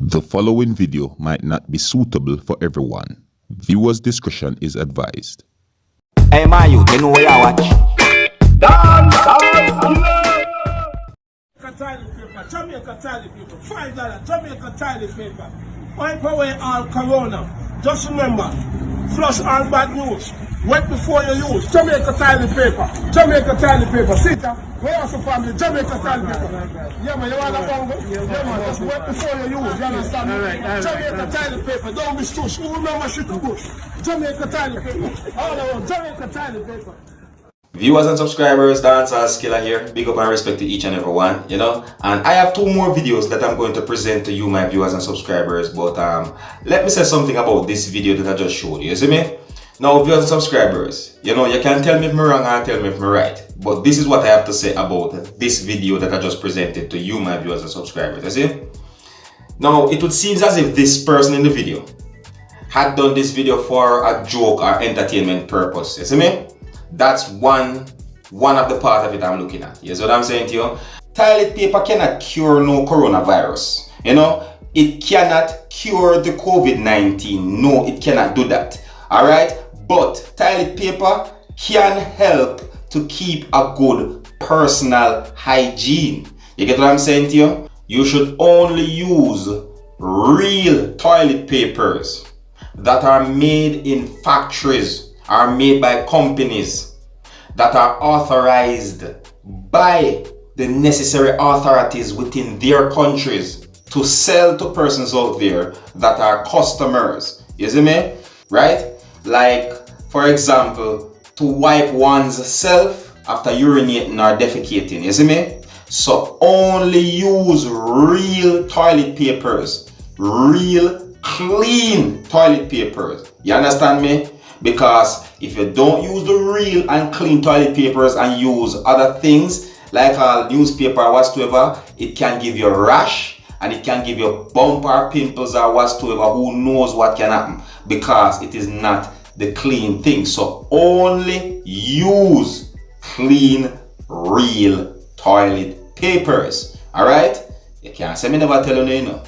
The following video might not be suitable for everyone. Viewers' discretion is advised. Hey, my youth, you know where I watch? Dancehall. Toilet paper, Jamaica toilet paper, $5, Jamaica toilet paper. Wipe away all corona. Just remember, flush all bad news. Wet before you use. Jamaica toilet paper, Jamaica toilet paper. See that? Where else the family? Jamaica toilet paper. Yeah, man, you want a bongo? Yeah, man, just wet before you use. You understand me? Jamaica toilet paper, don't be stush. Who remember shit to bush? Jamaica toilet paper. All around, Jamaica toilet paper. Viewers and subscribers, Seriousskilla here. Big up and respect to each and every one, you know. And I have two more videos that I'm going to present to you, my viewers and subscribers. But let me say something about this video that I just showed you. You see me? Now, viewers and subscribers, you know, you can tell me if I'm wrong or tell me if I'm right. But this is what I have to say about this video that I just presented to you, my viewers and subscribers. You see? Now, it would seem as if this person in the video had done this video for a joke or entertainment purpose. You see me? That's one of the part of it I'm looking at. You see what I'm saying to you? Toilet paper cannot cure no coronavirus. You know, it cannot cure the COVID-19. No, it cannot do that. Alright? But toilet paper can help to keep a good personal hygiene. You get what I'm saying to you? You should only use real toilet papers that are made in factories, are made by companies that are authorized by the necessary authorities within their countries to sell to persons out there that are customers. You see me? Right? Like, for example, to wipe one's self after urinating or defecating. You see me? So only use real toilet papers. Real clean toilet papers. You understand me? Because if you don't use the real and clean toilet papers and use other things like a newspaper or whatsoever, it can give you a rash and it can give you bump or pimples or whatsoever. Who knows what can happen, because it is not the clean thing. So only use clean, real toilet papers. Alright? You can't say me never tell you, you know.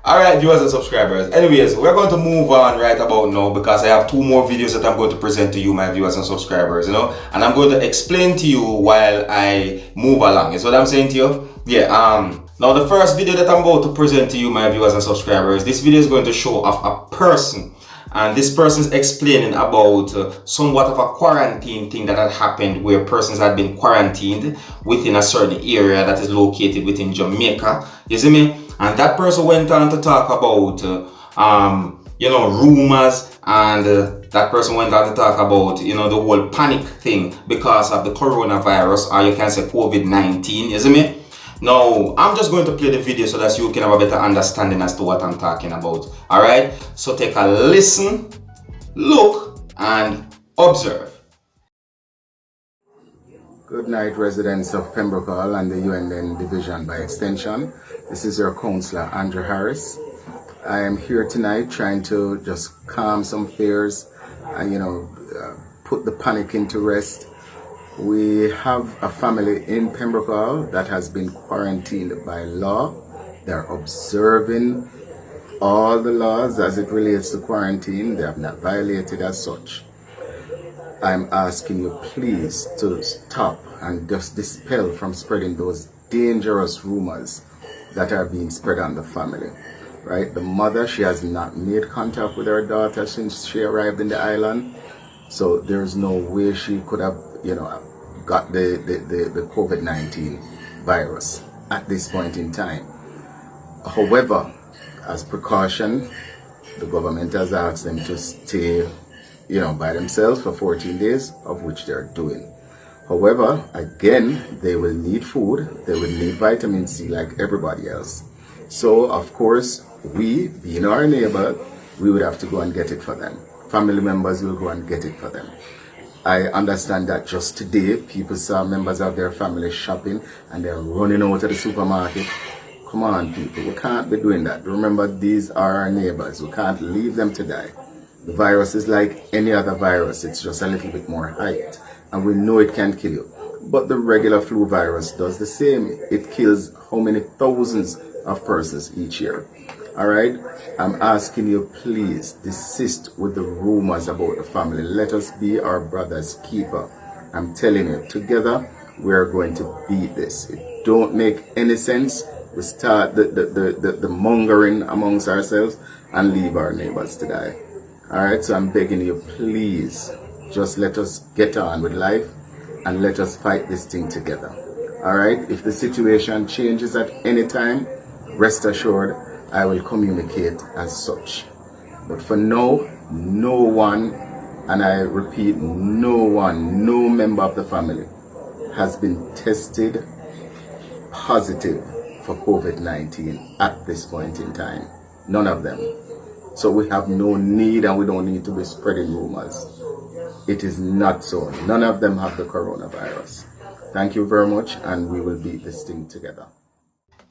Alright, viewers and subscribers. Anyways, we're going to move on right about now because I have two more videos that I'm going to present to you, my viewers and subscribers, you know. And I'm going to explain to you while I move along. Is what I'm saying to you? Yeah, now the first video that I'm about to present to you, my viewers and subscribers, this video is going to show off a person. And this person is explaining about somewhat of a quarantine thing that had happened, where persons had been quarantined within a certain area that is located within Jamaica. You see me? And that person went on to talk about, you know, rumors, and that person went on to talk about, you know, the whole panic thing because of the coronavirus, or you can say COVID-19, you see me? Now, I'm just going to play the video so that you can have a better understanding as to what I'm talking about. Alright? So take a listen, look, and observe. Good night, residents of Pembroke and the UNN division by extension. This is your counselor, Andrew Harris. I am here tonight trying to just calm some fears and, you know, put the panic into rest. We have a family in Pembroke that has been quarantined by law. They're observing all the laws as it relates to quarantine. They have not violated as such. I'm asking you please to stop and just dispel from spreading those dangerous rumors that are being spread on the family. Right? The mother, she has not made contact with her daughter since she arrived in the island. So there's no way she could have, you know, got the COVID-19 virus at this point in time. However, as precaution, the government has asked them to stay, you know, by themselves for 14 days, of which they're doing. However, again, they will need food, they will need vitamin C like everybody else. So, of course, we, being our neighbor, we would have to go and get it for them. Family members will go and get it for them. I understand that just today, people saw members of their family shopping and they're running out of the supermarket. Come on, people, we can't be doing that. Remember, these are our neighbors. We can't leave them to die. The virus is like any other virus. It's just a little bit more height. And we know it can kill you. But the regular flu virus does the same. It kills how many thousands of persons each year. All right, I'm asking you, please desist with the rumors about the family. Let us be our brother's keeper. I'm telling you, together we're going to beat this. It don't make any sense. We start the mongering amongst ourselves and leave our neighbors to die. All right, so I'm begging you, please, just let us get on with life and let us fight this thing together. All right, if the situation changes at any time, rest assured, I will communicate as such. But for now, no one, and I repeat, no member of the family has been tested positive for COVID-19 at this point in time. None of them. So we have no need, and we don't need to be spreading rumors. It is not so. None of them have the coronavirus. Thank you very much, and we will beat this thing together.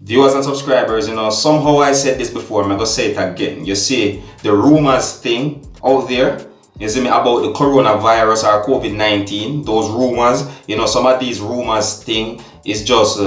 Viewers and subscribers, somehow I said this before, I'm going to say it again. You see, the rumors thing out there, you see me, about the coronavirus or COVID-19, those rumors, some of these rumors thing is just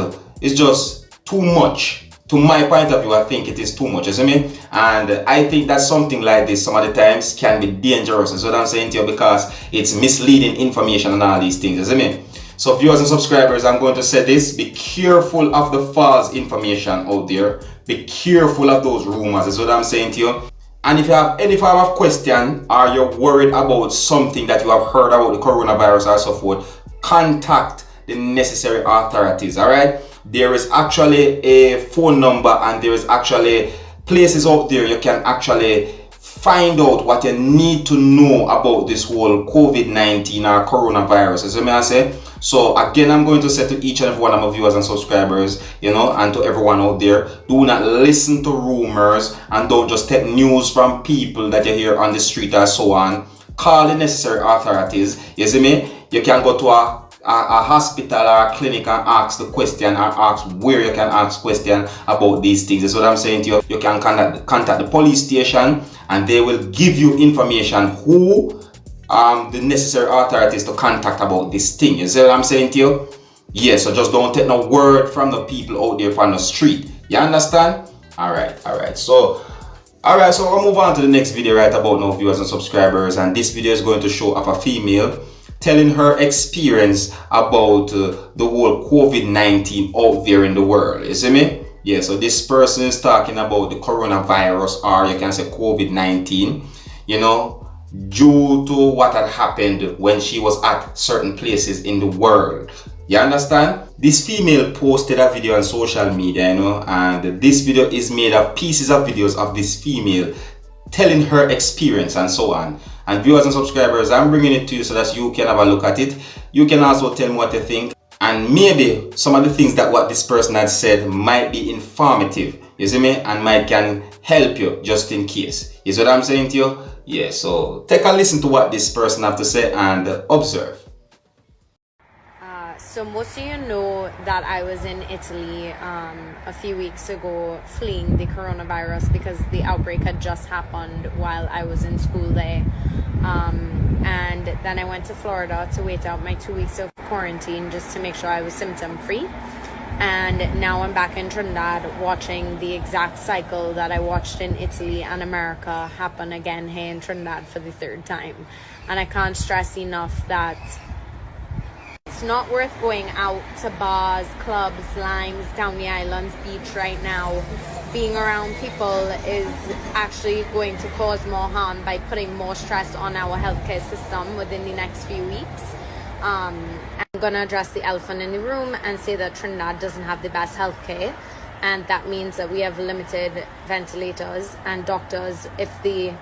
too much. To my point of view, I think it is too much, you see me? And I think that something like this some of the times can be dangerous, is what I'm saying to you, because it's misleading information and all these things, you see me? So viewers and subscribers, I'm going to say this: be careful of the false information out there. Be careful of those rumors, is what I'm saying to you. And if you have any form of question, or you're worried about something that you have heard about the coronavirus or so forth, contact the necessary authorities, all right? There is actually a phone number, and there is actually places out there you can actually find out what you need to know about this whole COVID-19 or coronavirus, as I say. So again, I'm going to say to each and every one of my viewers and subscribers, and to everyone out there, do not listen to rumors, and don't just take news from people that you hear on the street or so on. Call the necessary authorities. You see me? You can go to a hospital or a clinic and ask the question, or ask where you can ask question about these things. That's what I'm saying to you. You can contact the police station, and they will give you information who the necessary authorities to contact about this thing. You see what I'm saying to you? Yeah, so just don't take no word from the people out there on the street. You understand? Alright. So we'll move on to the next video right about now, viewers and subscribers. And this video is going to show of a female telling her experience about the whole COVID-19 out there in the world. You see me? Yeah, so this person is talking about the coronavirus, or you can say COVID-19, due to what had happened when she was at certain places in the world. You understand? This female posted a video on social media, and this video is made of pieces of videos of this female telling her experience and so on. And viewers and subscribers, I'm bringing it to you so that you can have a look at it. You can also tell me what you think, and maybe some of the things that what this person had said might be informative, you see me, and can help you just in case. Is what I'm saying to you? Yeah, so take a listen to what this person have to say and observe. So most of you know that I was in Italy a few weeks ago fleeing the coronavirus because the outbreak had just happened while I was in school there. And then I went to Florida to wait out my 2 weeks of quarantine just to make sure I was symptom free. And now I'm back in Trinidad watching the exact cycle that I watched in Italy and America happen again here in Trinidad for the third time. And I can't stress enough that it's not worth going out to bars, clubs, limes, down the islands, beach right now. Being around people is actually going to cause more harm by putting more stress on our healthcare system within the next few weeks. I'm going to address the elephant in the room and say that Trinidad doesn't have the best healthcare, and that means that we have limited ventilators, and doctors, if the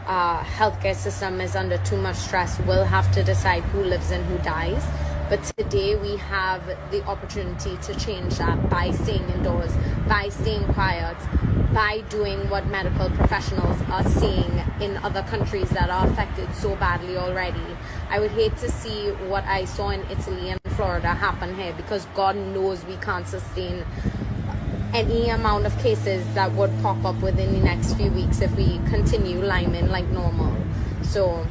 healthcare system is under too much stress, will have to decide who lives and who dies. But today we have the opportunity to change that by staying indoors, by staying quiet, by doing what medical professionals are seeing in other countries that are affected so badly already. I would hate to see what I saw in Italy and Florida happen here, because God knows we can't sustain any amount of cases that would pop up within the next few weeks if we continue liming like normal. So,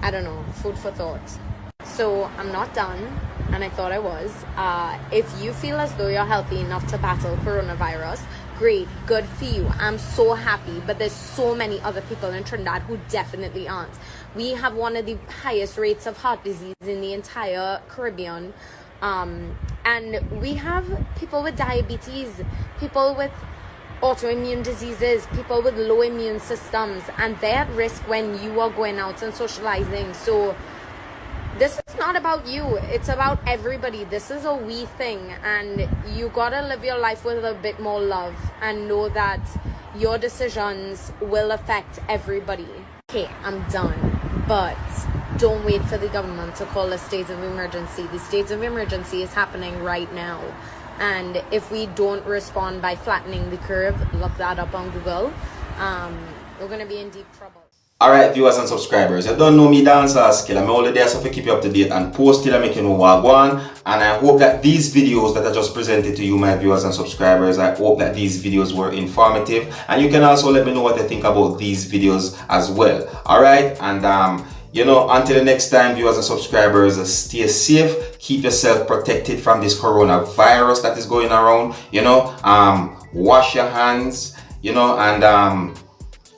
I don't know, food for thought. So I'm not done. and I thought I was. If you feel as though you're healthy enough to battle coronavirus, great, good for you. I'm so happy, but there's so many other people in Trinidad who definitely aren't. We have one of the highest rates of heart disease in the entire Caribbean. And we have people with diabetes, people with autoimmune diseases, people with low immune systems, and they're at risk when you are going out and socializing. So this is not about you, it's about everybody. This is a we thing, and you gotta live your life with a bit more love and know that your decisions will affect everybody. Okay, I'm done, but don't wait for the government to call a state of emergency. The state of emergency is happening right now, and if we don't respond by flattening the curve, look that up on Google, we're gonna be in deep trouble. Alright, viewers and subscribers, you don't know me, Dancehall Skilla. I'm only there so to keep you up to date and post it and make you know what I want. And I hope that these videos that I just presented to you, my viewers and subscribers, I hope that these videos were informative. And you can also let me know what you think about these videos as well. Alright, and you know, until the next time, viewers and subscribers, stay safe, keep yourself protected from this coronavirus that is going around. You know, wash your hands, you know, and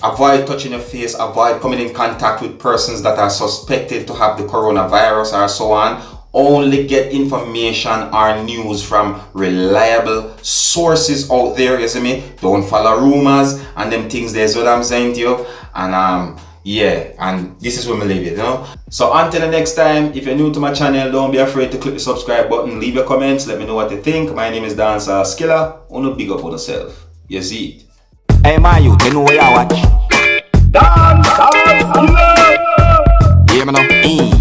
avoid touching your face, avoid coming in contact with persons that are suspected to have the coronavirus or so on. Only get information or news from reliable sources out there, you see me? Don't follow rumors and them things, there's what I'm saying to you. And yeah, and this is where we leave it, you know? So until the next time, if you're new to my channel, don't be afraid to click the subscribe button, leave your comments, let me know what you think. My name is Dancehall Skilla. Wanna big up on yourself. You see it. Hey my youth, you know where you watch. Dancehall Skilla. Yeah, man.